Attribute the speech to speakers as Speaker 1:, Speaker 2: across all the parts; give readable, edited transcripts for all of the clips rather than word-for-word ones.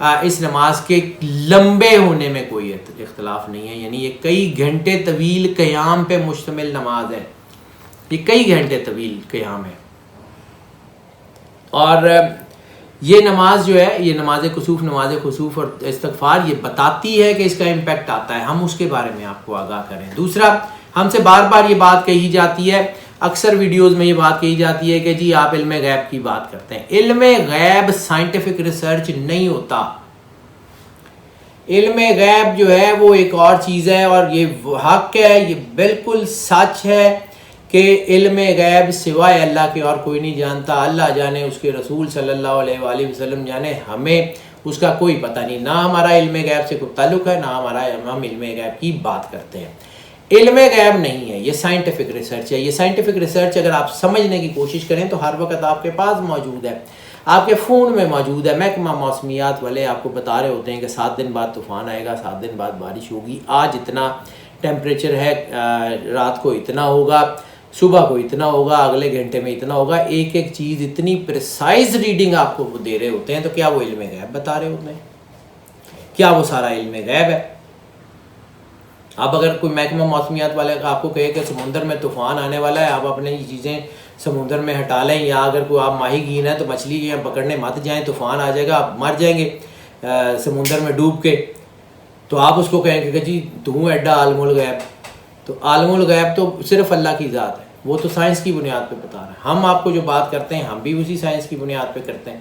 Speaker 1: اس نماز کے لمبے ہونے میں کوئی اختلاف نہیں ہے، یعنی یہ کئی گھنٹے طویل قیام پہ مشتمل نماز ہے، یہ کئی گھنٹے طویل قیام ہے۔ اور یہ نماز جو ہے، یہ نماز خسوف اور استغفار، یہ بتاتی ہے کہ اس کا امپیکٹ آتا ہے، ہم اس کے بارے میں آپ کو آگاہ کریں۔ دوسرا، ہم سے بار بار یہ بات کہی جاتی ہے، اکثر ویڈیوز میں یہ بات کہی جاتی ہے کہ جی آپ علم غیب کی بات کرتے ہیں۔ علم غیب سائنٹیفک ریسرچ نہیں ہوتا۔ علم غیب جو ہے وہ ایک اور چیز ہے، اور یہ حق ہے، یہ بالکل سچ ہے کہ علم غیب سوائے اللہ کے اور کوئی نہیں جانتا۔ اللہ جانے، اس کے رسول صلی اللہ علیہ وآلہ وسلم جانے، ہمیں اس کا کوئی پتہ نہیں، نہ ہمارا علم غیب سے کوئی تعلق ہے، نہ ہم علم غیب کی بات کرتے ہیں۔ علم غیب نہیں ہے، یہ سائنٹیفک ریسرچ ہے۔ یہ سائنٹیفک ریسرچ اگر آپ سمجھنے کی کوشش کریں تو ہر وقت آپ کے پاس موجود ہے، آپ کے فون میں موجود ہے۔ محکمہ موسمیات والے آپ کو بتا رہے ہوتے ہیں کہ 7 دن بعد طوفان آئے گا، 7 دن بعد بارش ہوگی، آج اتنا ٹیمپریچر ہے، رات کو اتنا ہوگا، صبح کو اتنا ہوگا، اگلے گھنٹے میں اتنا ہوگا۔ ایک ایک چیز اتنی پریسائز ریڈنگ آپ کو دے رہے ہوتے ہیں، تو کیا وہ علم غیب بتا رہے ہوتے ہیں؟ کیا وہ سارا علم غیب ہے؟ اب اگر کوئی محکمہ موسمیات والے آپ کو کہے کہ سمندر میں طوفان آنے والا ہے، آپ اپنے یہ چیزیں سمندر میں ہٹا لیں، یا اگر کوئی آپ ماہی گیر ہیں تو مچھلی پکڑنے مت جائیں، طوفان آ جائے گا، آپ مر جائیں گے سمندر میں ڈوب کے، تو آپ اس کو کہیں گے کہ جی تو ایڈا عالم الغیب۔ تو عالم الغیب تو صرف اللہ کی ذات ہے، وہ تو سائنس کی بنیاد پہ بتا رہا ہے۔ ہم آپ کو جو بات کرتے ہیں، ہم بھی اسی سائنس کی بنیاد پہ کرتے ہیں۔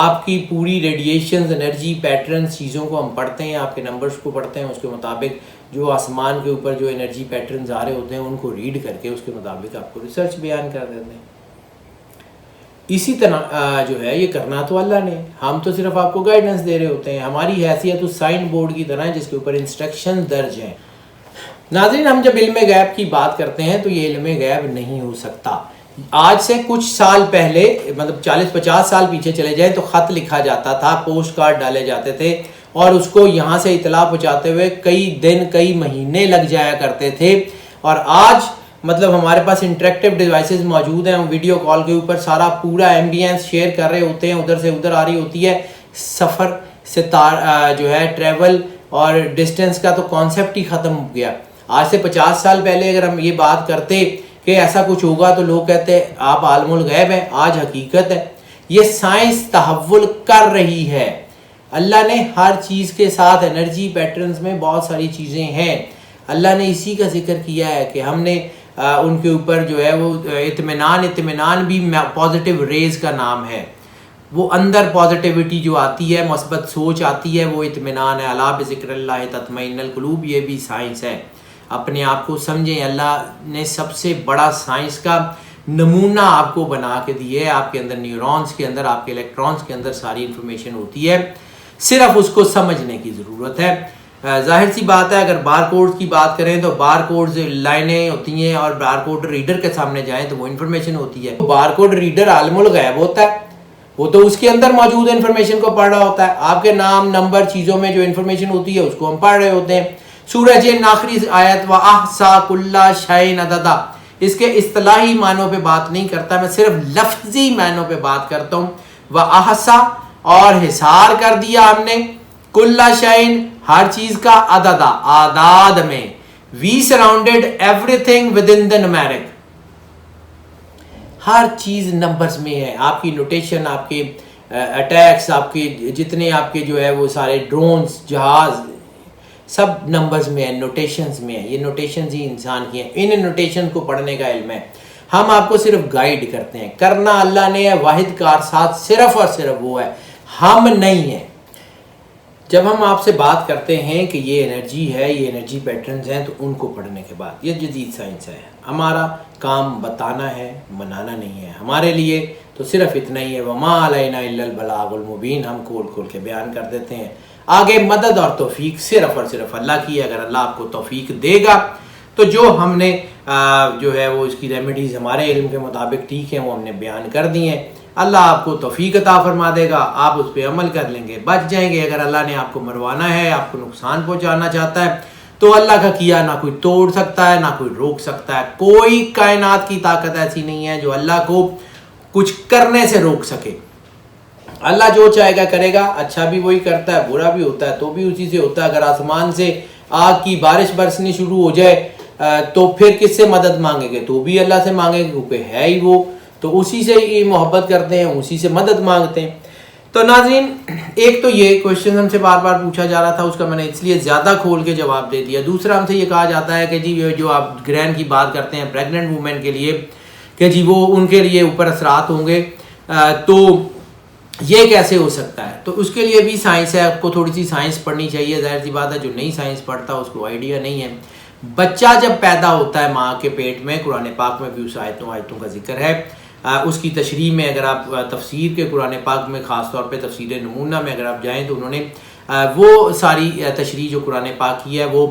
Speaker 1: آپ کی پوری ریڈیشنز، انرجی پیٹرنز، چیزوں کو ہم پڑھتے ہیں، آپ کے نمبرز کو پڑھتے ہیں، اس کے مطابق جو آسمان کے اوپر جو انرجی پیٹرنز آ رہے ہوتے ہیں ان کو ریڈ کر کے اس کے مطابق آپ کو ریسرچ بیان کر دیتے ہیں۔ اسی طرح جو ہے یہ کرنا تو اللہ نے، ہم تو صرف آپ کو گائیڈنس دے رہے ہوتے ہیں۔ ہماری حیثیت اس سائن بورڈ کی طرح ہے جس کے اوپر انسٹرکشن درج ہیں۔ ناظرین، ہم جب علم غیب کی بات کرتے ہیں تو یہ علم غیب نہیں ہو سکتا۔ آج سے کچھ سال پہلے، مطلب 40-50 سال پیچھے چلے جائیں تو خط لکھا جاتا تھا، پوسٹ کارڈ ڈالے جاتے تھے، اور اس کو یہاں سے اطلاع پہنچاتے ہوئے کئی دن، کئی مہینے لگ جایا کرتے تھے۔ اور آج مطلب ہمارے پاس انٹریکٹیو ڈیوائسز موجود ہیں، ہم ویڈیو کال کے اوپر سارا پورا ایمبینس شیئر کر رہے ہوتے ہیں، ادھر سے ادھر آ رہی ہوتی ہے۔ سفر سے جو ہے ٹریول اور ڈسٹینس کا تو کانسیپٹ ہی ختم ہو گیا۔ آج سے 50 سال پہلے اگر ہم یہ بات کرتے کہ ایسا کچھ ہوگا تو لوگ کہتے آپ عالم الغیب ہیں، آج حقیقت ہے۔ یہ سائنس تحول کر رہی ہے۔ اللہ نے ہر چیز کے ساتھ انرجی پیٹرنز میں بہت ساری چیزیں ہیں، اللہ نے اسی کا ذکر کیا ہے کہ ہم نے ان کے اوپر جو ہے وہ اطمینان بھی پازیٹیو ریز کا نام ہے۔ وہ اندر پازیٹیوٹی جو آتی ہے، مثبت سوچ آتی ہے، وہ اطمینان ہے۔ الا بذکر اللہ تطمئن القلوب، یہ بھی سائنس ہے۔ اپنے آپ کو سمجھیں، اللہ نے سب سے بڑا سائنس کا نمونہ آپ کو بنا کے دیے، آپ کے اندر نیورونز کے اندر، آپ کے الیکٹرونز کے اندر ساری انفارمیشن ہوتی ہے، صرف اس کو سمجھنے کی ضرورت ہے۔ ظاہر سی بات ہے، اگر بار کوڈ کی بات کریں تو بار کوڈ لائنیں ہوتی ہیں، اور بار کوڈ ریڈر کے سامنے جائیں تو وہ انفارمیشن ہوتی ہے۔ بار کوڈ ریڈر عالم الغیب ہوتا ہے، وہ تو اس کے اندر موجود انفارمیشن کو پڑھ رہا ہوتا ہے۔ آپ کے نام، نمبر، چیزوں میں جو انفارمیشن ہوتی ہے اس کو ہم پڑھ رہے ہوتے ہیں۔ سورہ جن آخری آیت وَأَحْصَىٰ كُلَّ شَيْءٍ عَدَدًا، اس کے اصطلاحی معنوں پہ بات نہیں کرتا، میں صرف لفظی معنوں پہ بات کرتا ہوں۔ وَأَحْصَىٰ، اور حصار کر دیا ہم نے، کُلَّ شَيْءٍ، ہر چیز کا، عددا، اعداد میں۔ We surrounded everything within the numeric، ہر چیز نمبرز میں ہے۔ آپ کی نوٹیشن، آپ کے اٹیکس، آپ کے جتنے آپ کے جو ہے وہ سارے ڈرونز، جہاز، سب نمبرز میں ہیں، نوٹیشنز میں ہیں۔ یہ نوٹیشنز ہی انسان کی ہیں، ان نوٹیشن کو پڑھنے کا علم ہے۔ ہم آپ کو صرف گائیڈ کرتے ہیں، کرنا اللہ نے ہے، واحد کارساز صرف اور صرف وہ ہے، ہم نہیں ہیں۔ جب ہم آپ سے بات کرتے ہیں کہ یہ انرجی ہے، یہ انرجی پیٹرنز ہیں، تو ان کو پڑھنے کے بعد یہ جدید سائنس ہے۔ ہمارا کام بتانا ہے، منانا نہیں ہے۔ ہمارے لیے تو صرف اتنا ہی ہے، وما علینا الا البلاغ المبین، ہم کھول کھول کے بیان کر دیتے ہیں۔ آگے مدد اور توفیق صرف اور صرف اللہ کی ہے۔ اگر اللہ آپ کو توفیق دے گا تو جو ہم نے جو ہے وہ اس کی ریمیڈیز ہمارے علم کے مطابق ٹھیک ہیں، وہ ہم نے بیان کر دی ہیں۔ اللہ آپ کو توفیق عطا فرما دے گا، آپ اس پہ عمل کر لیں گے، بچ جائیں گے۔ اگر اللہ نے آپ کو مروانا ہے، آپ کو نقصان پہنچانا چاہتا ہے، تو اللہ کا کیا نہ کوئی توڑ سکتا ہے، نہ کوئی روک سکتا ہے۔ کوئی کائنات کی طاقت ایسی نہیں ہے جو اللہ کو کچھ کرنے سے روک سکے۔ اللہ جو چاہے گا کرے گا، اچھا بھی وہی کرتا ہے، برا بھی ہوتا ہے تو بھی اسی سے ہوتا ہے۔ اگر آسمان سے آگ کی بارش برسنی شروع ہو جائے تو پھر کس سے مدد مانگیں گے؟ تو بھی اللہ سے مانگیں گے کیونکہ ہے ہی وہ، تو اسی سے ہی محبت کرتے ہیں، اسی سے مدد مانگتے ہیں۔ تو ناظرین ایک تو یہ کوشچن ہم سے بار بار پوچھا جا رہا تھا، اس کا میں نے اس لیے زیادہ کھول کے جواب دے دیا۔ دوسرا ہم سے یہ کہا جاتا ہے کہ جی جو آپ گرین کی بات کرتے ہیں پریگننٹ وومن کے لیے کہ جی وہ ان کے لیے اوپر اثرات ہوں گے، تو یہ کیسے ہو سکتا ہے؟ تو اس کے لیے بھی سائنس ہے، آپ کو تھوڑی سی سائنس پڑھنی چاہیے، ظاہر سی بات ہے جو نہیں سائنس پڑھتا اس کو آئیڈیا نہیں ہے۔ بچہ جب پیدا ہوتا ہے ماں کے پیٹ میں، قرآن پاک میں بھی اس آیتوں کا ذکر ہے، اس کی تشریح میں اگر آپ تفسیر کے قرآن پاک میں خاص طور پہ تفسیر نمونہ میں اگر آپ جائیں تو انہوں نے وہ ساری تشریح جو قرآن پاک کی ہے وہ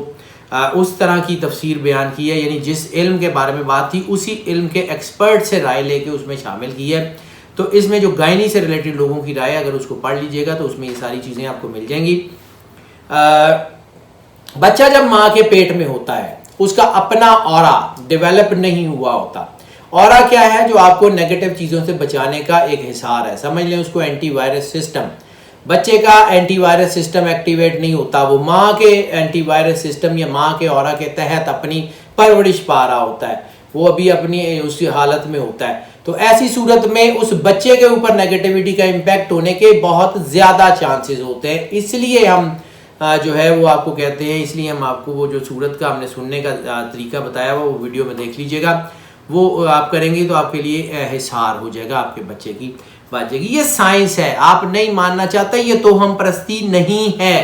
Speaker 1: اس طرح کی تفسیر بیان کی ہے، یعنی جس علم کے بارے میں بات تھی اسی علم کے ایکسپرٹ سے رائے لے کے اس میں شامل کی ہے۔ تو اس میں جو گائنی سے ریلیٹڈ لوگوں کی رائے اگر اس کو پڑھ لیجئے گا تو اس میں یہ ساری چیزیں آپ کو مل جائیں گی۔ بچہ جب ماں کے پیٹ میں ہوتا ہے اس کا اپنا اورا ڈیولپ نہیں ہوا ہوتا۔ اورا کیا ہے؟ جو آپ کو نیگیٹو چیزوں سے بچانے کا ایک حصار ہے، سمجھ لیں اس کو اینٹی وائرس سسٹم۔ بچے کا اینٹی وائرس سسٹم ایکٹیویٹ نہیں ہوتا، وہ ماں کے اینٹی وائرس سسٹم یا ماں کے اورا کے تحت اپنی پرورش پا رہا ہوتا ہے، وہ ابھی اپنی اس حالت میں ہوتا ہے۔ تو ایسی صورت میں اس بچے کے اوپر نیگیٹیوٹی کا امپیکٹ ہونے کے بہت زیادہ چانسز ہوتے ہیں، اس لیے ہم جو ہے وہ آپ کو کہتے ہیں، اس لیے ہم آپ کو وہ جو صورت کا ہم نے سننے کا طریقہ بتایا وہ ویڈیو میں دیکھ لیجئے گا، وہ آپ کریں گے تو آپ کے لیے حصار ہو جائے گا آپ کے بچے کی بات جائے گی۔ یہ سائنس ہے، آپ نہیں ماننا چاہتے، یہ توہم پرستی نہیں ہے،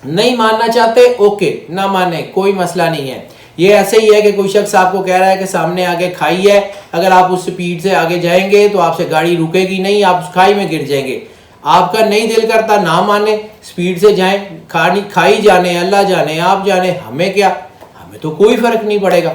Speaker 1: نہیں ماننا چاہتے اوکے، نہ مانے کوئی مسئلہ نہیں ہے۔ یہ ایسے ہی ہے کہ کوئی شخص آپ کو کہہ رہا ہے کہ سامنے آگے کھائی ہے، اگر آپ اس سپیڈ سے آگے جائیں گے تو آپ سے گاڑی رکے گی نہیں، آپ اس کھائی میں گر جائیں گے۔ آپ کا نہیں دل کرتا نہ مانے، سپیڈ سے جائیں، کھائی جانے، اللہ جانے، آپ جانے، ہمیں کیا، ہمیں تو کوئی فرق نہیں پڑے گا،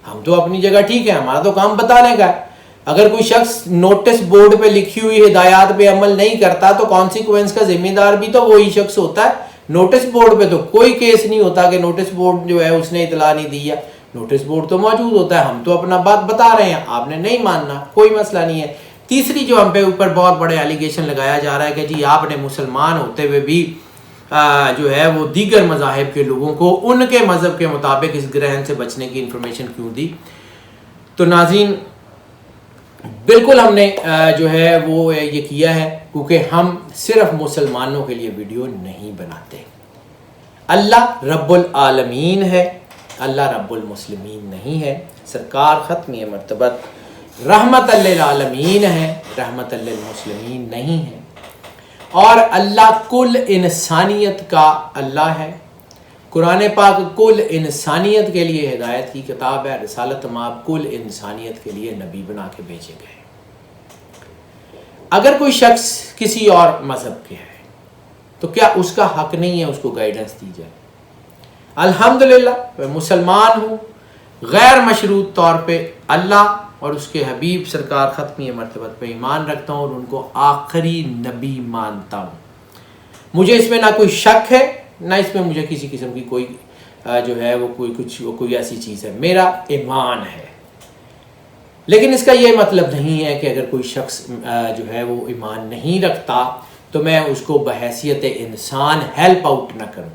Speaker 1: ہم تو اپنی جگہ ٹھیک ہے، ہمارا تو کام بتانے کا ہے۔ اگر کوئی شخص نوٹس بورڈ پہ لکھی ہوئی ہدایات پہ عمل نہیں کرتا تو کانسیکوینس کا ذمہ دار بھی تو وہی شخص ہوتا ہے۔ نوٹس بورڈ پہ تو کوئی کیس نہیں ہوتا کہ نوٹس بورڈ جو ہے اس نے اطلاع نہیں دی ہے، نوٹس بورڈ تو موجود ہوتا ہے، ہم تو اپنا بات بتا رہے ہیں، آپ نے نہیں ماننا، کوئی مسئلہ نہیں ہے۔ تیسری جو ہم پہ اوپر بہت بڑے ایلیگیشن لگایا جا رہا ہے کہ جی آپ نے مسلمان ہوتے ہوئے بھی جو ہے وہ دیگر مذاہب کے لوگوں کو ان کے مذہب کے مطابق اس گرہن سے بچنے کی انفارمیشن کیوں دی؟ تو ناظرین بالکل ہم نے جو ہے وہ یہ کیا ہے کیونکہ ہم صرف مسلمانوں کے لیے ویڈیو نہیں بناتے۔ اللہ رب العالمین ہے، اللہ رب المسلمین نہیں ہے۔ سرکار ختمی مرتبت رحمت للعالمین ہے، رحمت للمسلمین نہیں ہے۔ اور اللہ کل انسانیت کا اللہ ہے۔ قرآن پاک کل انسانیت کے لیے ہدایت کی کتاب ہے، رسالت مآب کل انسانیت کے لیے نبی بنا کے بھیجے گئے۔ اگر کوئی شخص کسی اور مذہب کے ہے تو کیا اس کا حق نہیں ہے اس کو گائیڈنس دی جائے؟ الحمدللہ میں مسلمان ہوں، غیر مشروط طور پہ اللہ اور اس کے حبیب سرکار ختمی مرتبت پہ ایمان رکھتا ہوں اور ان کو آخری نبی مانتا ہوں۔ مجھے اس میں نہ کوئی شک ہے، نہ اس میں مجھے کسی قسم کی کوئی جو ہے وہ کوئی ایسی چیز ہے، میرا ایمان ہے۔ لیکن اس کا یہ مطلب نہیں ہے کہ اگر کوئی شخص جو ہے وہ ایمان نہیں رکھتا تو میں اس کو بحیثیت انسان ہیلپ آؤٹ نہ کروں۔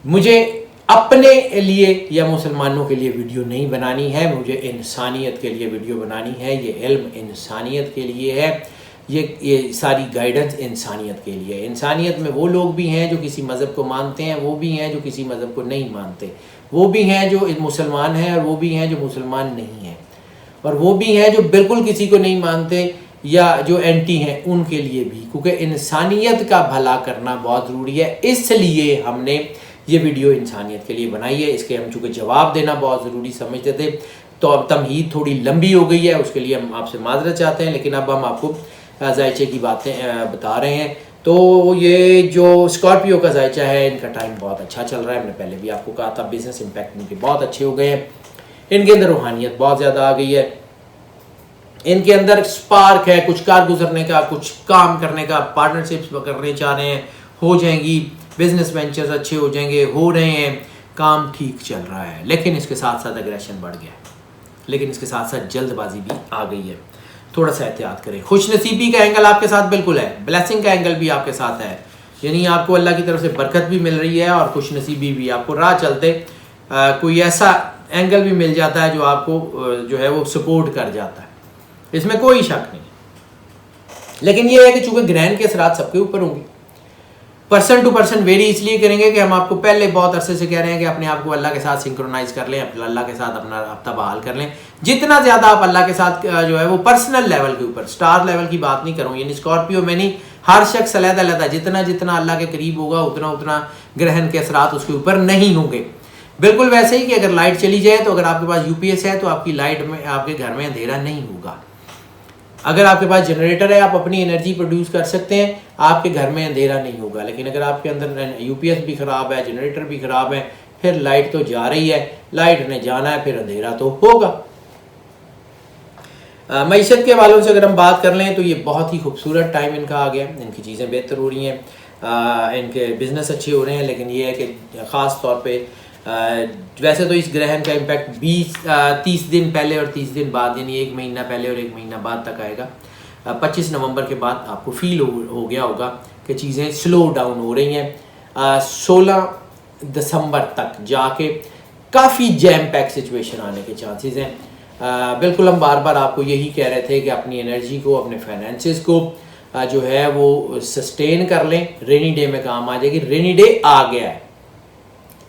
Speaker 1: مجھے اپنے لیے یا مسلمانوں کے لیے ویڈیو نہیں بنانی ہے، مجھے انسانیت کے لیے ویڈیو بنانی ہے۔ یہ علم انسانیت کے لیے ہے، یہ ساری گائیڈنس انسانیت کے لیے۔ انسانیت میں وہ لوگ بھی ہیں جو کسی مذہب کو مانتے ہیں، وہ بھی ہیں جو کسی مذہب کو نہیں مانتے، وہ بھی ہیں جو مسلمان ہیں اور وہ بھی ہیں جو مسلمان نہیں ہیں، اور وہ بھی ہیں جو بالکل کسی کو نہیں مانتے یا جو اینٹی ہیں، ان کے لیے بھی، کیونکہ انسانیت کا بھلا کرنا بہت ضروری ہے۔ اس لیے ہم نے یہ ویڈیو انسانیت کے لیے بنائی ہے۔ اس کے ہم چونکہ جواب دینا بہت ضروری سمجھتے تھے تو اب تمہید تھوڑی لمبی ہو گئی ہے، اس کے لیے ہم آپ سے معذرت چاہتے ہیں، لیکن اب ہم آپ کو ذائچے کی باتیں بتا رہے ہیں۔ تو یہ جو اسکارپیو کا ذائچہ ہے ان کا ٹائم بہت اچھا چل رہا ہے، میں نے پہلے بھی آپ کو کہا تھا، بزنس امپیکٹ ان کے بہت اچھے ہو گئے ہیں، ان کے اندر روحانیت بہت زیادہ آ گئی ہے، ان کے اندر سپارک ہے کچھ کار گزرنے کا، کچھ کام کرنے کا، پارٹنرشپس کرنے چاہ رہے ہیں، ہو جائیں گی، بزنس وینچرز اچھے ہو جائیں گے، ہو رہے ہیں، کام ٹھیک چل رہا ہے، لیکن اس کے ساتھ ساتھ اگریشن بڑھ گیا، لیکن اس کے ساتھ ساتھ جلد بازی بھی آ گئی ہے۔ تھوڑا سا احتیاط کریں. خوش نصیبی کا اینگل آپ کے ساتھ بالکل ہے, بلیسنگ کا اینگل بھی آپ کے ساتھ ہے, یعنی آپ کو اللہ کی طرف سے برکت بھی مل رہی ہے اور خوش نصیبی بھی. آپ کو راہ چلتے کوئی ایسا اینگل بھی مل جاتا ہے جو آپ کو جو ہے وہ سپورٹ کر جاتا ہے, اس میں کوئی شک نہیں. لیکن یہ ہے کہ چونکہ گرہن کے اثرات سب کے اوپر ہوں گے, پرسن ٹو پرسن ویری اس لیے کریں گے کہ ہم آپ کو پہلے بہت عرصے سے کہہ رہے ہیں کہ اپنے آپ کو اللہ کے ساتھ سنکرونائز کر لیں, اللہ کے ساتھ اپنا رابطہ بحال کر لیں. جتنا زیادہ آپ اللہ کے ساتھ جو ہے وہ پرسنل لیول کے اوپر, اسٹار لیول کی بات نہیں کروں, یعنی اسکارپیو میں نہیں, ہر شخص علیحدہ علیحدہ جتنا جتنا اللہ کے قریب ہوگا اتنا اتنا گرہن کے اثرات اس کے اوپر نہیں ہوں گے. بالکل ویسے ہی کہ اگر لائٹ چلی جائے تو اگر آپ کے پاس UPS ہے تو آپ کی لائٹ میں آپ کے گھر میں اندھیرا نہیں ہوگا. اگر آپ کے پاس جنریٹر ہے, آپ اپنی انرجی پروڈیوس کر سکتے ہیں, آپ کے گھر میں اندھیرا نہیں ہوگا. لیکن اگر آپ کے اندر UPS بھی خراب ہے, جنریٹر بھی خراب ہے, پھر لائٹ تو جا رہی ہے, لائٹ نے جانا ہے, پھر اندھیرا تو ہوگا. معیشت کے حوالوں سے اگر ہم بات کر لیں تو یہ بہت ہی خوبصورت ٹائم ان کا آ گیا, ان کی چیزیں بہتر ہو رہی ہیں, ان کے بزنس اچھے ہو رہے ہیں. لیکن یہ ہے کہ خاص طور پہ ویسے تو اس گرہن کا امپیکٹ 30 دن پہلے اور 30 دن بعد, یعنی 1 مہینہ پہلے اور 1 مہینہ بعد تک آئے گا. 25 نومبر کے بعد آپ کو فیل ہو گیا ہوگا کہ چیزیں سلو ڈاؤن ہو رہی ہیں. 16 دسمبر تک جا کے کافی جیم پیک سچویشن آنے کے چانسز ہیں. بالکل ہم بار بار آپ کو یہی کہہ رہے تھے کہ اپنی انرجی کو, اپنے فائنینسز کو جو ہے وہ سسٹین کر لیں, رینی ڈے میں کام آ جائے گی. رینی ڈے آ گیا ہے.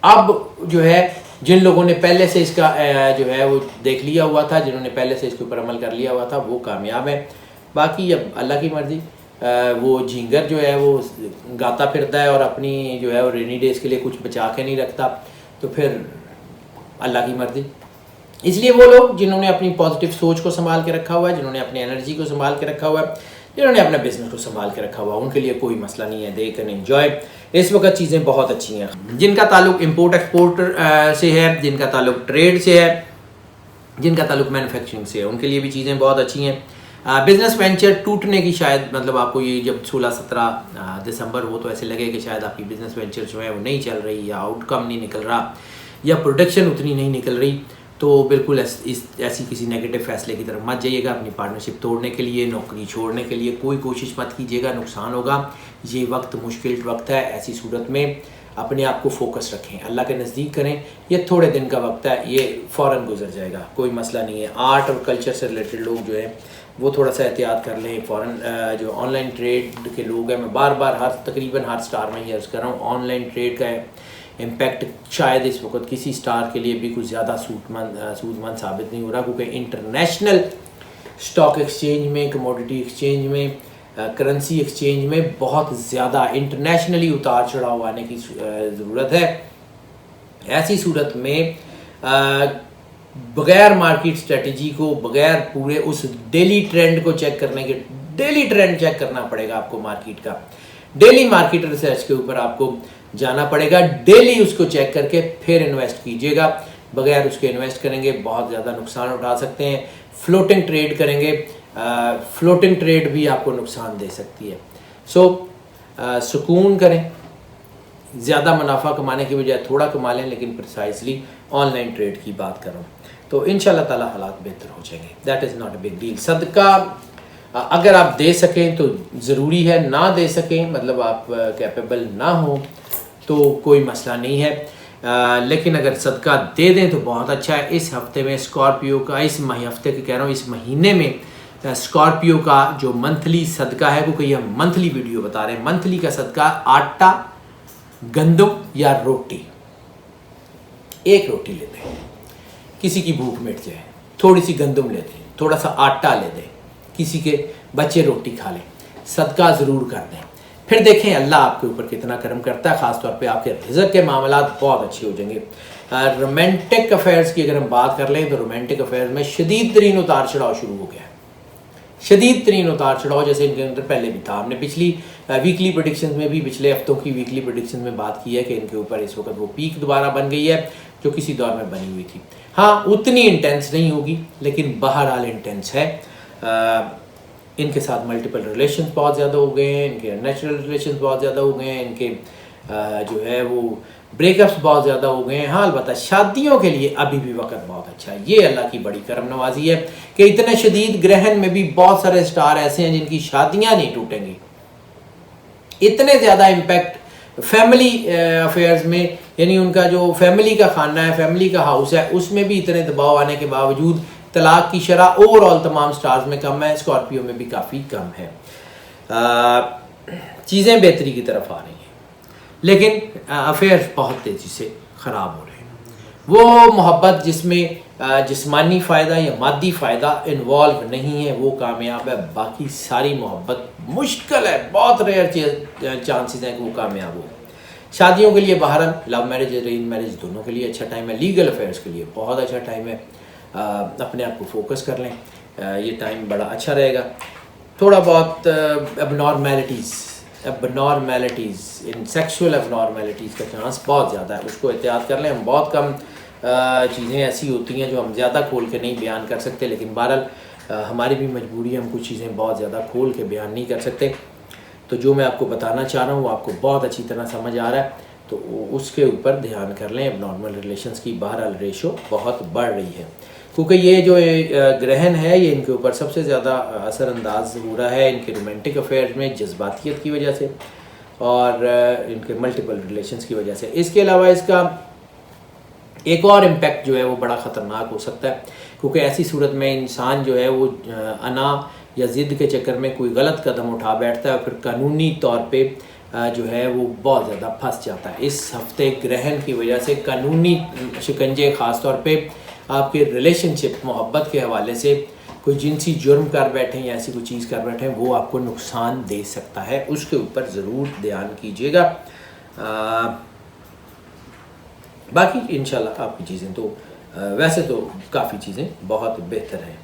Speaker 1: اب جو ہے جن لوگوں نے پہلے سے اس کا جو ہے وہ دیکھ لیا ہوا تھا, جنہوں نے پہلے سے اس کے اوپر عمل کر لیا ہوا تھا, وہ کامیاب ہیں. باقی اب اللہ کی مرضی, وہ جھینگر جو ہے وہ گاتا پھرتا ہے اور اپنی جو ہے وہ رینی ڈیز کے لیے کچھ بچا کے نہیں رکھتا, تو پھر اللہ کی مرضی. اس لیے وہ لوگ جنہوں نے اپنی پازیٹیو سوچ کو سنبھال کے رکھا ہوا ہے, جنہوں نے اپنی انرجی کو سنبھال کے رکھا ہوا ہے, جنہوں نے اپنے بزنس کو سنبھال کے رکھا ہوا ہے, ان کے لیے کوئی مسئلہ نہیں ہے. They can enjoy. اس وقت چیزیں بہت اچھی ہیں. جن کا تعلق امپورٹ ایکسپورٹ سے ہے, جن کا تعلق ٹریڈ سے ہے, جن کا تعلق مینوفیکچرنگ سے ہے, ان کے لیے بھی چیزیں بہت اچھی ہیں. بزنس وینچر ٹوٹنے کی شاید مطلب آپ کو یہ جب 16-17 دسمبر ہو تو ایسے لگے کہ شاید آپ کی بزنس وینچر جو ہے وہ نہیں چل رہی, یا آؤٹ کم نہیں نکل رہا, یا پروڈکشن اتنی نہیں نکل رہی, تو بالکل ایسی کسی نیگیٹو فیصلے کی طرف مت جائیے گا. اپنی پارٹنرشپ توڑنے کے لیے, نوکری چھوڑنے کے لیے کوئی کوشش مت کیجیے گا, نقصان ہوگا. یہ وقت مشکل وقت ہے. ایسی صورت میں اپنے آپ کو فوکس رکھیں, اللہ کے نزدیک کریں. یہ تھوڑے دن کا وقت ہے, یہ فوراً گزر جائے گا, کوئی مسئلہ نہیں ہے. آرٹ اور کلچر سے ریلیٹڈ لوگ جو ہیں وہ تھوڑا سا احتیاط کر لیں. فوراً جو آن لائن ٹریڈ کے لوگ ہیں, میں بار بار تقریباً ہر سٹار میں یہ عرض کر رہا ہوں, آن لائن ٹریڈ کا امپیکٹ شاید اس وقت کسی سٹار کے لیے بھی کچھ زیادہ سود مند ثابت نہیں ہو رہا, کیونکہ انٹرنیشنل اسٹاک ایکسچینج میں, کموڈیٹی ایکسچینج میں, کرنسی ایکسچینج میں بہت زیادہ انٹرنیشنلی اتار چڑھاؤ آنے کی ضرورت ہے. ایسی صورت میں بغیر مارکیٹ اسٹریٹجی کو, بغیر پورے اس ڈیلی ٹرینڈ کو چیک کرنے کے, ڈیلی ٹرینڈ چیک کرنا پڑے گا آپ کو مارکیٹ کا, ڈیلی مارکیٹ ریسرچ کے اوپر آپ کو جانا پڑے گا, ڈیلی اس کو چیک کر کے پھر انویسٹ کیجیے گا. بغیر اس کے انویسٹ کریں گے بہت زیادہ نقصان اٹھا سکتے ہیں. فلوٹنگ ٹریڈ کریں گے, فلوٹنگ ٹریڈ بھی آپ کو نقصان دے سکتی ہے. سکون کریں, زیادہ منافع کمانے کی بجائے تھوڑا کما لیں, لیکن پریسائزلی آن لائن ٹریڈ کی بات کروں تو انشاءاللہ تعالی حالات بہتر ہو جائیں گے. That is not a big deal. صدقہ اگر آپ دے سکیں تو ضروری ہے, نہ دے سکیں مطلب آپ کیپیبل نہ ہوں تو کوئی مسئلہ نہیں ہے. لیکن اگر صدقہ دے دیں تو بہت اچھا ہے. اس ہفتے میں اسکارپیو کا, اس ہفتے کے کہہ رہا ہوں, اس مہینے میں اسکارپیو کا جو منتھلی صدقہ ہے, کیونکہ یہ ہم منتھلی ویڈیو بتا رہے ہیں, منتھلی کا صدقہ آٹا, گندم یا روٹی. ایک روٹی لیتے ہیں, کسی کی بھوک مٹ جائے, تھوڑی سی گندم لیتے ہیں, تھوڑا سا آٹا لے دیں, کسی کے بچے روٹی کھا لیں, صدقہ ضرور کر دیں. پھر دیکھیں اللہ آپ کے اوپر کتنا کرم کرتا ہے. خاص طور پہ آپ کے رزق کے معاملات بہت اچھے ہو جائیں گے. رومانٹک افیئرز کی اگر ہم بات کر لیں تو رومانٹک افیئرز میں شدید ترین اتار چڑھاؤ شروع ہو گیا ہے. شدید ترین اتار چڑھاؤ جیسے ان کے اندر پہلے بھی تھا. ہم نے پچھلی ویکلی پریڈکشنز میں بھی, پچھلے ہفتوں کی ویکلی پریڈکشنز میں بات کی ہے کہ ان کے اوپر اس وقت وہ پیک دوبارہ بن گئی ہے جو کسی دور میں بنی ہوئی تھی. ہاں اتنی انٹینس نہیں ہوگی, لیکن بہرحال انٹینس ہے. ان کے ساتھ ملٹیپل ریلیشنز بہت زیادہ ہو گئے ہیں, ان کے نیچرل ریلیشنز بہت زیادہ ہو گئے ہیں, ان کے جو ہے وہ بریک اپس بہت زیادہ ہو گئے ہیں. ہاں البتہ شادیوں کے لیے ابھی بھی وقت بہت اچھا ہے. یہ اللہ کی بڑی کرم نوازی ہے کہ اتنے شدید گرہن میں بھی بہت سارے سٹار ایسے ہیں جن کی شادیاں نہیں ٹوٹیں گی. اتنے زیادہ امپیکٹ فیملی افیئرز میں، یعنی ان کا جو فیملی کا خانہ ہے، فیملی کا ہاؤس ہے، اس میں بھی اتنے دباؤ آنے کے باوجود طلاق کی شرح اوور آل تمام سٹارز میں کم ہے، اسکارپیو میں بھی کافی کم ہے. چیزیں بہتری کی طرف آ رہی ہیں، لیکن افیئر بہت تیزی سے خراب ہو رہے ہیں. وہ محبت جس میں جسمانی فائدہ یا مادی فائدہ انوالو نہیں ہے وہ کامیاب ہے. باقی ساری محبت مشکل ہے، بہت ریئر چانسز ہیں کہ وہ کامیاب ہو. شادیوں کے لیے بہرحال لو میرج ارینج میرج دونوں کے لیے اچھا ٹائم ہے. لیگل افیئرس کے لیے بہت اچھا ٹائم ہے. اپنے آپ کو فوکس کر لیں، یہ ٹائم بڑا اچھا رہے گا. تھوڑا بہت ابنارمیلٹیز ان سیکشول ابنارمیلٹیز کا چانس بہت زیادہ ہے، اس کو احتیاط کر لیں. ہم بہت کم چیزیں ایسی ہوتی ہیں جو ہم زیادہ کھول کے نہیں بیان کر سکتے، لیکن بہرحال ہماری بھی مجبوری ہے، ہم کچھ چیزیں بہت زیادہ کھول کے بیان نہیں کر سکتے. تو جو میں آپ کو بتانا چاہ رہا ہوں وہ آپ کو بہت اچھی طرح سمجھ آ رہا ہے، تو اس کے اوپر دھیان کر لیں. اب نارمل ریلیشنز کی بہرحال ریشو بہت بڑھ رہی ہے، کیونکہ یہ جو گرہن ہے یہ ان کے اوپر سب سے زیادہ اثر انداز ہو رہا ہے ان کے رومانٹک افیئرز میں جذباتیت کی وجہ سے اور ان کے ملٹیپل ریلیشنز کی وجہ سے. اس کے علاوہ اس کا ایک اور امپیکٹ جو ہے وہ بڑا خطرناک ہو سکتا ہے، کیونکہ ایسی صورت میں انسان جو ہے وہ انا یا ضد کے چکر میں کوئی غلط قدم اٹھا بیٹھتا ہے اور پھر قانونی طور پہ جو ہے وہ بہت زیادہ پھنس جاتا ہے. اس ہفتے گرہن کی وجہ سے قانونی شکنجے، خاص طور پہ آپ کے ریلیشن شپ محبت کے حوالے سے کوئی جنسی جرم کر بیٹھیں یا ایسی کوئی چیز کر بیٹھیں، وہ آپ کو نقصان دے سکتا ہے. اس کے اوپر ضرور دھیان کیجیے گا. باقی انشاءاللہ آپ کی چیزیں تو ویسے تو کافی چیزیں بہت بہتر ہیں.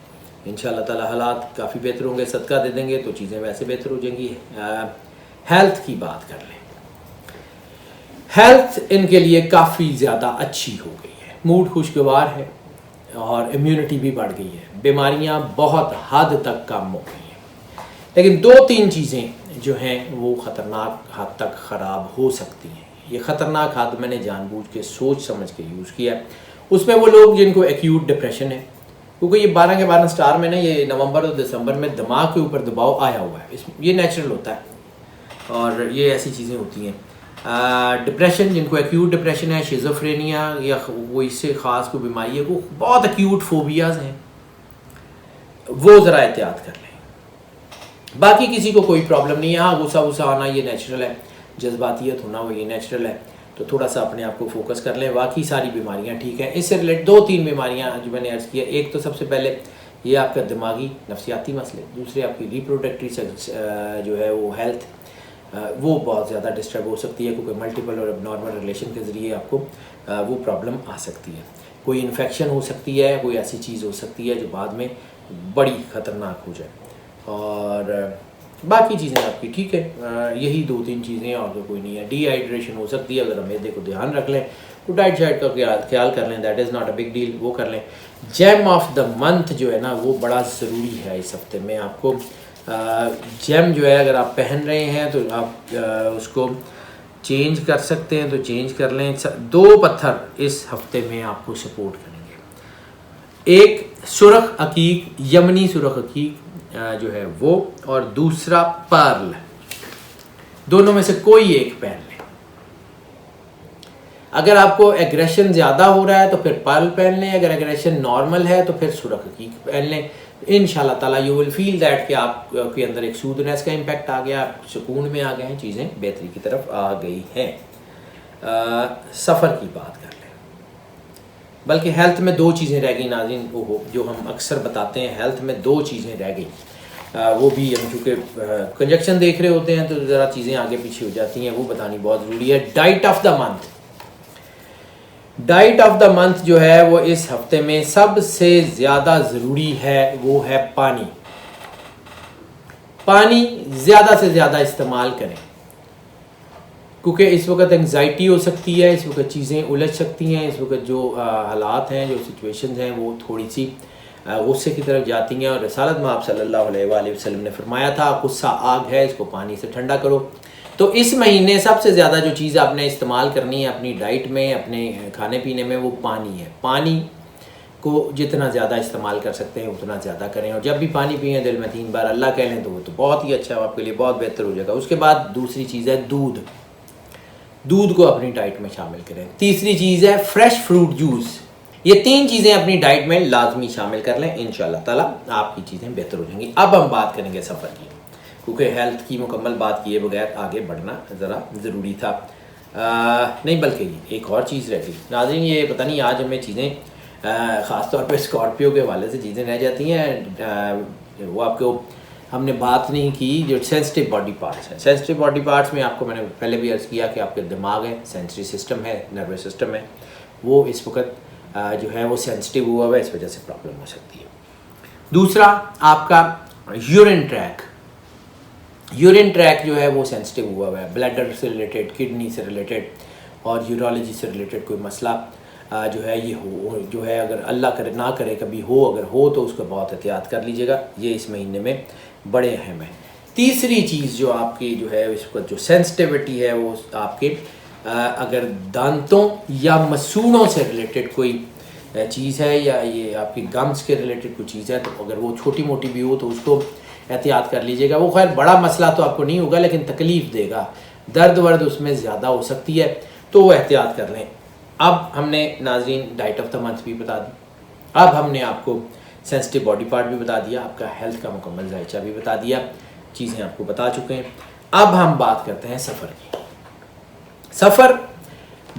Speaker 1: انشاءاللہ تعالی حالات کافی بہتر ہوں گے، صدقہ دے دیں گے تو چیزیں ویسے بہتر ہو جائیں گی. ہیلتھ کی بات کر لیں. ہیلتھ ان کے لیے کافی زیادہ اچھی ہو گئی ہے، موڈ خوشگوار ہے اور امیونٹی بھی بڑھ گئی ہے. بیماریاں بہت حد تک کم ہو گئی ہیں، لیکن 2-3 چیزیں جو ہیں وہ خطرناک حد تک خراب ہو سکتی ہیں. یہ خطرناک حد میں نے جان بوجھ کے سوچ سمجھ کے یوز کیا ہے. اس میں وہ لوگ جن کو ایکیوٹ ڈپریشن ہے، کیونکہ یہ 12 کے 12 سٹار میں نا یہ نومبر اور دسمبر میں دماغ کے اوپر دباؤ آیا ہوا ہے. یہ نیچرل ہوتا ہے اور یہ ایسی چیزیں ہوتی ہیں. ڈپریشن جن کو ایکیوٹ ڈپریشن ہے، شیزوفرینیا یا وہ اس سے خاص کوئی بیماری ہے، وہ بہت ایکیوٹ فوبیاز ہیں، وہ ذرا احتیاط کر لیں. باقی کسی کو کوئی پرابلم نہیں ہے. ہاں غصہ آنا یہ نیچرل ہے، جذباتیت ہونا وہ یہ نیچرل ہے، تو تھوڑا سا اپنے آپ کو فوکس کر لیں. باقی ساری بیماریاں ٹھیک ہیں. اس سے ریلیٹ 2-3 بیماریاں جو میں نے عرض کیا، ایک تو سب سے پہلے یہ آپ کا دماغی نفسیاتی مسئلے، دوسرے آپ کی ریپروڈکٹری جو ہے وہ ہیلتھ وہ بہت زیادہ ڈسٹرب ہو سکتی ہے، کیونکہ ملٹیپل اور نارمل ریلیشن کے ذریعے آپ کو وہ پرابلم آ سکتی ہے. کوئی انفیکشن ہو سکتی ہے، کوئی ایسی چیز ہو سکتی ہے جو بعد میں بڑی خطرناک ہو جائے. اور باقی چیزیں آپ کی ٹھیک ہے. یہی 2-3 چیزیں اور تو کوئی نہیں ہے. ڈی ہائیڈریشن ہو سکتی ہے، اگر معدے کو دھیان رکھ لیں تو ڈائٹ شائٹ کا خیال کر لیں، that is not a big deal, وہ کر لیں. جیم آف دا منتھ جو ہے نا وہ بڑا ضروری ہے اس ہفتے میں. آپ کو جیم جو ہے اگر آپ پہن رہے ہیں تو آپ اس کو چینج کر سکتے ہیں تو چینج کر لیں. 2 پتھر اس ہفتے میں آپ کو سپورٹ کریں گے. ایک سرخ عقیق، یمنی سرخ عقیق جو ہے وہ، اور دوسرا پرل. دونوں میں سے کوئی ایک پہن لیں. اگر آپ کو ایگریشن زیادہ ہو رہا ہے تو پھر پرل پہن لیں، اگر ایگریشن نارمل ہے تو پھر سرخ عقیق پہن لیں. انشاءاللہ تعالیٰ یو ول فیل دیٹ کہ آپ کے اندر ایک سودنیس کا امپیکٹ آ گیا، سکون میں آ گئے ہیں، چیزیں بہتری کی طرف آ گئی ہیں. سفر کی بات کر لیں. بلکہ ہیلتھ میں 2 چیزیں رہ گئی ناظرین، جو ہم اکثر بتاتے ہیں، ہیلتھ میں 2 چیزیں رہ گئی. وہ بھی ہم چونکہ کنجکشن دیکھ رہے ہوتے ہیں تو ذرا چیزیں آگے پیچھے ہو جاتی ہیں، وہ بتانی بہت ضروری ہے. Diet of the month. Diet of the month جو ہے وہ اس ہفتے میں سب سے زیادہ ضروری ہے، وہ ہے پانی. پانی زیادہ سے زیادہ استعمال کریں، کیونکہ اس وقت انگزائٹی ہو سکتی ہے، اس وقت چیزیں الجھ سکتی ہیں، اس وقت جو حالات ہیں، جو سچویشنز ہیں وہ تھوڑی سی غصے کی طرف جاتی ہیں. اور رسالت میں آپ صلی اللہ علیہ وآلہ وسلم نے فرمایا تھا غصہ آگ ہے، اس کو پانی سے ٹھنڈا کرو. تو اس مہینے سب سے زیادہ جو چیز آپ نے استعمال کرنی ہے اپنی ڈائٹ میں، اپنے کھانے پینے میں، وہ پانی ہے. پانی کو جتنا زیادہ استعمال کر سکتے ہیں اتنا زیادہ کریں، اور جب بھی پانی پئیں دل میں 3 بار اللہ کہہ لیں تو وہ تو بہت ہی اچھا ہے، آپ کے لیے بہت بہتر ہو جائے گا. اس کے بعد دوسری چیز ہے دودھ کو اپنی ڈائٹ میں شامل کریں. تیسری چیز ہے فریش فروٹ جوس. یہ 3 چیزیں اپنی ڈائٹ میں لازمی شامل کر لیں، انشاءاللہ تعالیٰ آپ کی چیزیں بہتر ہو جائیں گی. اب ہم بات کریں گے سفر کی، کیونکہ ہیلتھ کی مکمل بات کیے بغیر آگے بڑھنا ذرا ضروری تھا. نہیں بلکہ ایک اور چیز رہ گئی ناظرین. یہ پتہ نہیں آج ہمیں چیزیں خاص طور پہ اسکارپیو کے حوالے سے چیزیں رہ جاتی ہیں. وہ آپ کو ہم نے بات نہیں کی جو سینسٹیو باڈی پارٹس ہیں. سینسٹیو باڈی پارٹس میں آپ کو میں نے پہلے بھی عرض کیا کہ آپ کے دماغ ہے، سینسری سسٹم ہے، نروس سسٹم ہے، وہ اس وقت جو ہے وہ سینسٹیو ہوا ہوا ہے، اس وجہ سے پرابلم ہو سکتی ہے. دوسرا آپ کا یورین ٹریک جو ہے وہ سینسٹیو ہوا ہوا ہے، بلیڈر سے ریلیٹڈ، کڈنی سے ریلیٹڈ اور یورولوجی سے ریلیٹڈ کوئی مسئلہ جو ہے یہ ہو، جو ہے اگر اللہ کرے نہ کرے کبھی ہو، اگر ہو تو اس کو بہت احتیاط کر لیجیے گا. یہ اس مہینے میں بڑے اہم ہیں. تیسری چیز جو آپ کی جو ہے اس وقت جو سینسٹیوٹی ہے وہ آپ کے اگر دانتوں یا مسوڑوں سے ریلیٹڈ کوئی چیز ہے یا یہ آپ کی گمز کے ریلیٹڈ کوئی چیز ہے تو اگر وہ چھوٹی موٹی بھی ہو تو اس کو احتیاط کر لیجیے گا. وہ خیر بڑا مسئلہ تو آپ کو نہیں ہوگا لیکن تکلیف دے گا، درد ورد اس میں زیادہ ہو سکتی ہے، تو وہ احتیاط کر لیں. اب ہم نے ناظرین ڈائٹ آف دا منتھ بھی بتا دی، اب ہم نے آپ کو سینسٹیو باڈی پارٹ بھی بتا دیا، آپ کا ہیلتھ کا مکمل ذائچہ بھی بتا دیا، چیزیں آپ کو بتا چکے ہیں. اب ہم بات کرتے ہیں سفر کی. سفر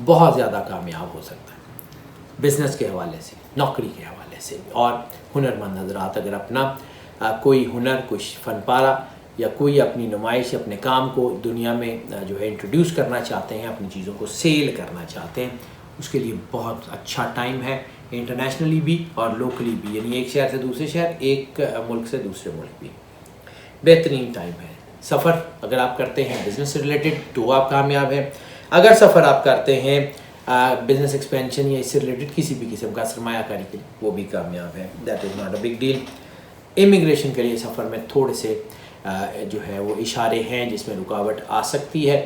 Speaker 1: بہت زیادہ کامیاب ہو سکتا ہے بزنس کے حوالے سے، نوکری کے حوالے سے، اور ہنرمند حضرات اگر اپنا کوئی ہنر، کوئی فن پارہ یا کوئی اپنی نمائش، اپنے کام کو دنیا میں جو ہے انٹروڈیوس کرنا چاہتے ہیں، اپنی چیزوں کو سیل کرنا چاہتے ہیں، اس کے لیے بہت اچھا ٹائم ہے، انٹرنیشنلی بھی اور لوکلی بھی، یعنی ایک شہر سے دوسرے شہر، ایک ملک سے دوسرے ملک بھی بہترین ٹائم ہے. سفر اگر آپ کرتے ہیں بزنس سے ریلیٹڈ تو آپ کامیاب ہیں. اگر سفر آپ کرتے ہیں بزنس ایکسپینشن یا اس سے ریلیٹڈ کسی بھی قسم کا سرمایہ کاری کے لیے، وہ بھی کامیاب ہے. That is not a big deal. Immigration کے لیے سفر میں تھوڑے سے جو ہے وہ اشارے ہیں جس میں رکاوٹ آ سکتی ہے.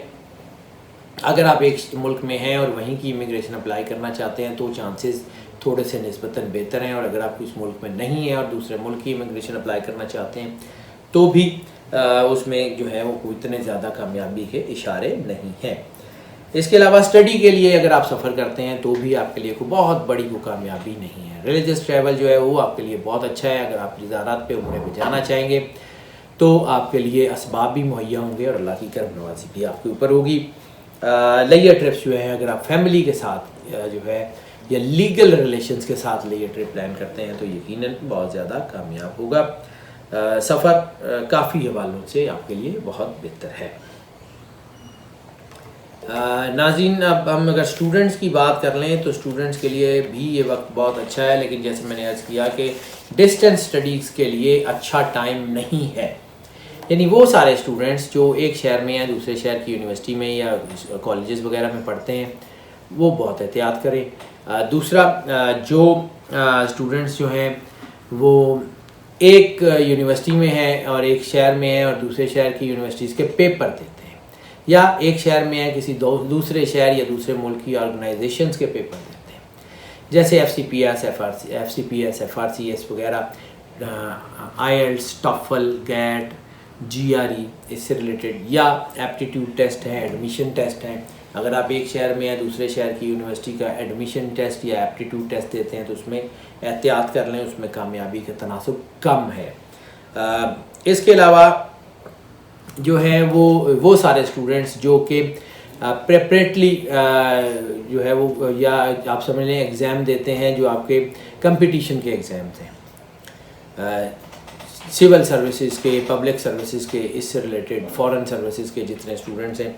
Speaker 1: اگر آپ ایک ملک میں ہیں اور وہیں کی امیگریشن اپلائی کرنا چاہتے ہیں تو چانسز تھوڑے سے نسبتاً بہتر ہیں، اور اگر آپ اس ملک میں نہیں ہیں اور دوسرے ملک کی امیگریشن اپلائی کرنا چاہتے ہیں تو بھی اس میں جو ہے وہ کوئی اتنے زیادہ کامیابی کے اشارے نہیں ہیں. اس کے علاوہ اسٹڈی کے لیے اگر آپ سفر کرتے ہیں تو بھی آپ کے لیے کوئی بہت بڑی کوئی کامیابی نہیں ہے. ریلیجس ٹریول جو ہے وہ آپ کے لیے بہت اچھا ہے. اگر آپ زیارات پہ عمرے پہ جانا چاہیں گے تو آپ کے لیے اسباب بھی مہیا ہوں گے اور اللہ کی کرم نوازی بھی آپ کے اوپر ہوگی. لیہ ٹرپس جو ہیں اگر آپ فیملی کے ساتھ جو ہے یا لیگل ریلیشنز کے ساتھ لیہ ٹرپ پلان کرتے ہیں تو یقیناً بہت زیادہ کامیاب ہوگا. سفر کافی حوالوں سے آپ کے لیے بہت بہتر ہے. ناظرین اب ہم اگر اسٹوڈنٹس کی بات کر لیں تو اسٹوڈنٹس کے لیے بھی یہ وقت بہت اچھا ہے، لیکن جیسے میں نے عرض کیا کہ ڈسٹینس اسٹڈیز کے لیے اچھا ٹائم نہیں ہے. یعنی وہ سارے اسٹوڈنٹس جو ایک شہر میں یا دوسرے شہر کی یونیورسٹی میں یا کالجز وغیرہ میں پڑھتے ہیں وہ بہت احتیاط کریں. دوسرا جو اسٹوڈنٹس جو ہیں وہ ایک یونیورسٹی میں ہیں اور ایک شہر میں ہیں اور دوسرے شہر کی یونیورسٹیز کے پیپر دیتے ہیں، یا ایک شہر میں ہے کسی دوسرے شہر یا دوسرے ملک کی آرگنائزیشنز کے پیپر دیتے ہیں، جیسے FCPS FRCS وغیرہ، IELTS، TOEFL، GAT، GRE اس سے ریلیٹڈ، یا ایپٹیٹیوڈ ٹیسٹ ہے، ایڈمیشن ٹیسٹ ہیں. اگر آپ ایک شہر میں یا دوسرے شہر کی یونیورسٹی کا ایڈمیشن ٹیسٹ یا ایپٹیٹیوڈ ٹیسٹ دیتے ہیں تو اس میں احتیاط کر لیں، اس میں کامیابی کا تناسب کم ہے. اس کے علاوہ جو ہیں وہ سارے اسٹوڈنٹس جو کہ پریپریٹلی جو ہے وہ یا آپ سمجھ لیں ایگزام دیتے ہیں جو آپ کے کمپٹیشن کے ایگزامز ہیں، سول سروسز کے، پبلک سروسز کے، اس سے ریلیٹڈ فورن سروسز کے جتنے اسٹوڈنٹس ہیں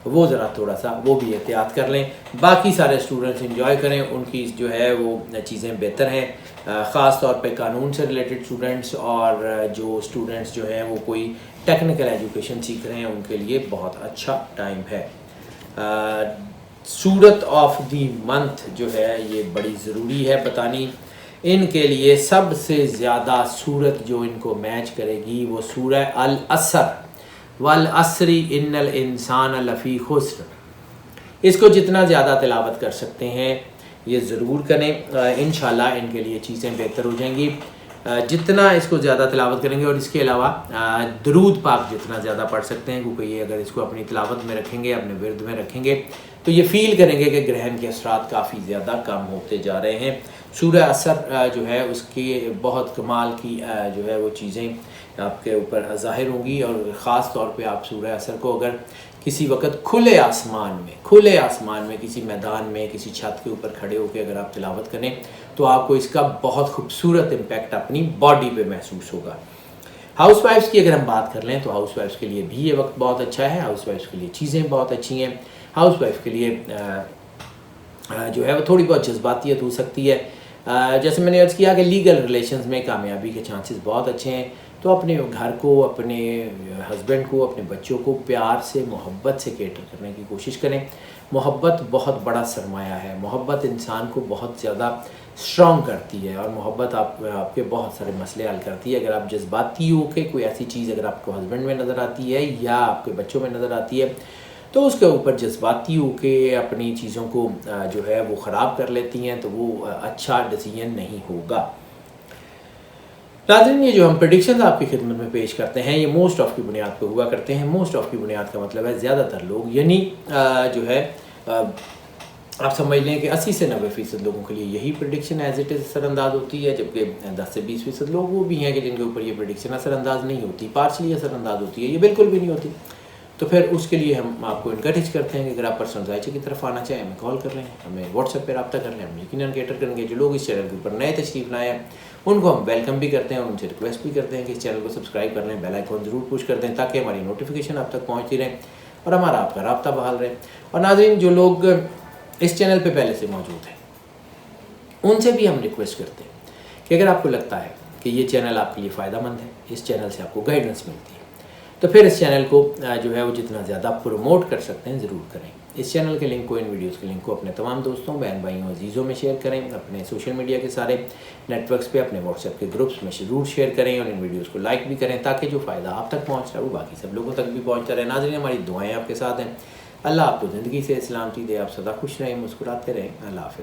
Speaker 1: وہ ذرا تھوڑا سا وہ بھی احتیاط کر لیں. باقی سارے اسٹوڈنٹس انجوائے کریں، ان کی جو ہے وہ چیزیں بہتر ہیں. خاص طور پہ قانون سے ریلیٹڈ اسٹوڈنٹس اور جو اسٹوڈنٹس جو ہیں وہ کوئی ٹیکنیکل ایجوکیشن سیکھ رہے ہیں ان کے لیے بہت اچھا ٹائم ہے. سورت آف دی منتھ جو ہے یہ بڑی ضروری ہے بتانی. ان کے لیے سب سے زیادہ سورت جو ان کو میچ کرے گی وہ سورہ العصر والعصر ان الانسان لفی خسر. اس کو جتنا زیادہ تلاوت کر سکتے ہیں یہ ضرور کریں، انشاءاللہ ان کے لیے چیزیں بہتر ہو جائیں گی. جتنا اس کو زیادہ تلاوت کریں گے، اور اس کے علاوہ درود پاک جتنا زیادہ پڑھ سکتے ہیں، کیونکہ یہ اگر اس کو اپنی تلاوت میں رکھیں گے، اپنے ورد میں رکھیں گے، تو یہ فیل کریں گے کہ گرہن کے اثرات کافی زیادہ کم ہوتے جا رہے ہیں. سورہ عصر جو ہے اس کی بہت کمال کی جو ہے وہ چیزیں آپ کے اوپر ظاہر ہوں گی، اور خاص طور پہ آپ سورہ عصر کو اگر کسی وقت کھلے آسمان میں کسی میدان میں کسی چھت کے اوپر کھڑے ہو کے اگر آپ تلاوت کریں تو آپ کو اس کا بہت خوبصورت امپیکٹ اپنی باڈی پہ محسوس ہوگا. ہاؤس وائفس کی اگر ہم بات کر لیں تو ہاؤس وائفس کے لیے بھی یہ وقت بہت اچھا ہے. ہاؤس وائفس کے لیے چیزیں بہت اچھی ہیں. ہاؤس وائف کے لیے جو ہے وہ تھوڑی بہت جذباتیت ہو سکتی ہے. جیسے میں نے عرض کیا کہ لیگل ریلیشنز میں کامیابی کے چانسز بہت اچھے ہیں. تو اپنے گھر کو، اپنے ہسبینڈ کو، اپنے بچوں کو پیار سے، محبت سے کیٹر کرنے کی کوشش کریں. محبت بہت بڑا سرمایہ ہے. محبت انسان کو بہت زیادہ اسٹرانگ کرتی ہے، اور محبت آپ کے بہت سارے مسئلے حل کرتی ہے. اگر آپ جذباتی ہو کے کوئی ایسی چیز اگر آپ کو ہسبینڈ میں نظر آتی ہے یا آپ کے بچوں میں نظر آتی ہے تو اس کے اوپر جذباتی ہو کے اپنی چیزوں کو جو ہے وہ خراب کر لیتی ہیں، تو وہ اچھا ڈیسیژن نہیں ہوگا. ناظرین، یہ جو ہم پریڈکشنز آپ کی خدمت میں پیش کرتے ہیں یہ موسٹ آف کی بنیاد پہ ہوا کرتے ہیں. موسٹ آف کی بنیاد کا مطلب ہے زیادہ تر لوگ، یعنی جو ہے آپ سمجھ لیں کہ 80 سے 90% لوگوں کے لیے یہی پریڈکشن ایز اٹ از اثر انداز ہوتی ہے، جبکہ 10 سے 20% لوگ وہ بھی ہیں کہ جن کے اوپر یہ پریڈکشن اثر انداز نہیں ہوتی، پارشلی اثر انداز ہوتی ہے، یہ بالکل بھی نہیں ہوتی. تو پھر اس کے لیے ہم آپ کو انکریج کرتے ہیں کہ اگر آپ پرسنل ذائچے کی طرف آنا چاہیں ہمیں کال کر لیں، ہمیں واٹس ایپ پہ رابطہ کر لیں. ہم یقیناً کیٹر کریں گے. جو لوگ اس چینل کے اوپر نئے تشریف لائے ہیں ان کو ہم ویلکم بھی کرتے ہیں، اور ان سے ریکویسٹ بھی کرتے ہیں کہ اس چینل کو سبسکرائب کر لیں، بیل آئیکن ضرور پوش کر دیں تاکہ ہماری نوٹیفیکیشن آپ تک پہنچتی رہیں اور ہمارا آپ کا رابطہ بحال رہے. اور ناظرین، جو لوگ اس چینل پہ پہلے سے موجود ہیں ان سے بھی ہم ریکویسٹ کرتے ہیں کہ اگر آپ کو لگتا ہے کہ یہ چینل آپ کے لیے فائدہ مند ہے، اس چینل سے آپ کو گائیڈنس ملتی ہے، تو پھر اس چینل کو جو ہے وہ جتنا زیادہ پروموٹ کر سکتے ہیں ضرور کریں. اس چینل کے لنک کو، ان ویڈیوز کے لنک کو اپنے تمام دوستوں، بہن بھائیوں، عزیزوں میں شیئر کریں. اپنے سوشل میڈیا کے سارے نیٹ ورکس پہ، اپنے واٹس ایپ کے گروپس میں ضرور شیئر کریں، اور ان ویڈیوز کو لائک بھی کریں تاکہ جو فائدہ آپ تک پہنچ رہا ہے وہ باقی سب لوگوں تک بھی پہنچتا رہے. ناظرین، ہماری دعائیں آپ کے ساتھ ہیں. اللہ آپ کو زندگی سے سلامتی دے، آپ سدا خوش رہیں، مسکراتے رہیں. اللہ حافظ.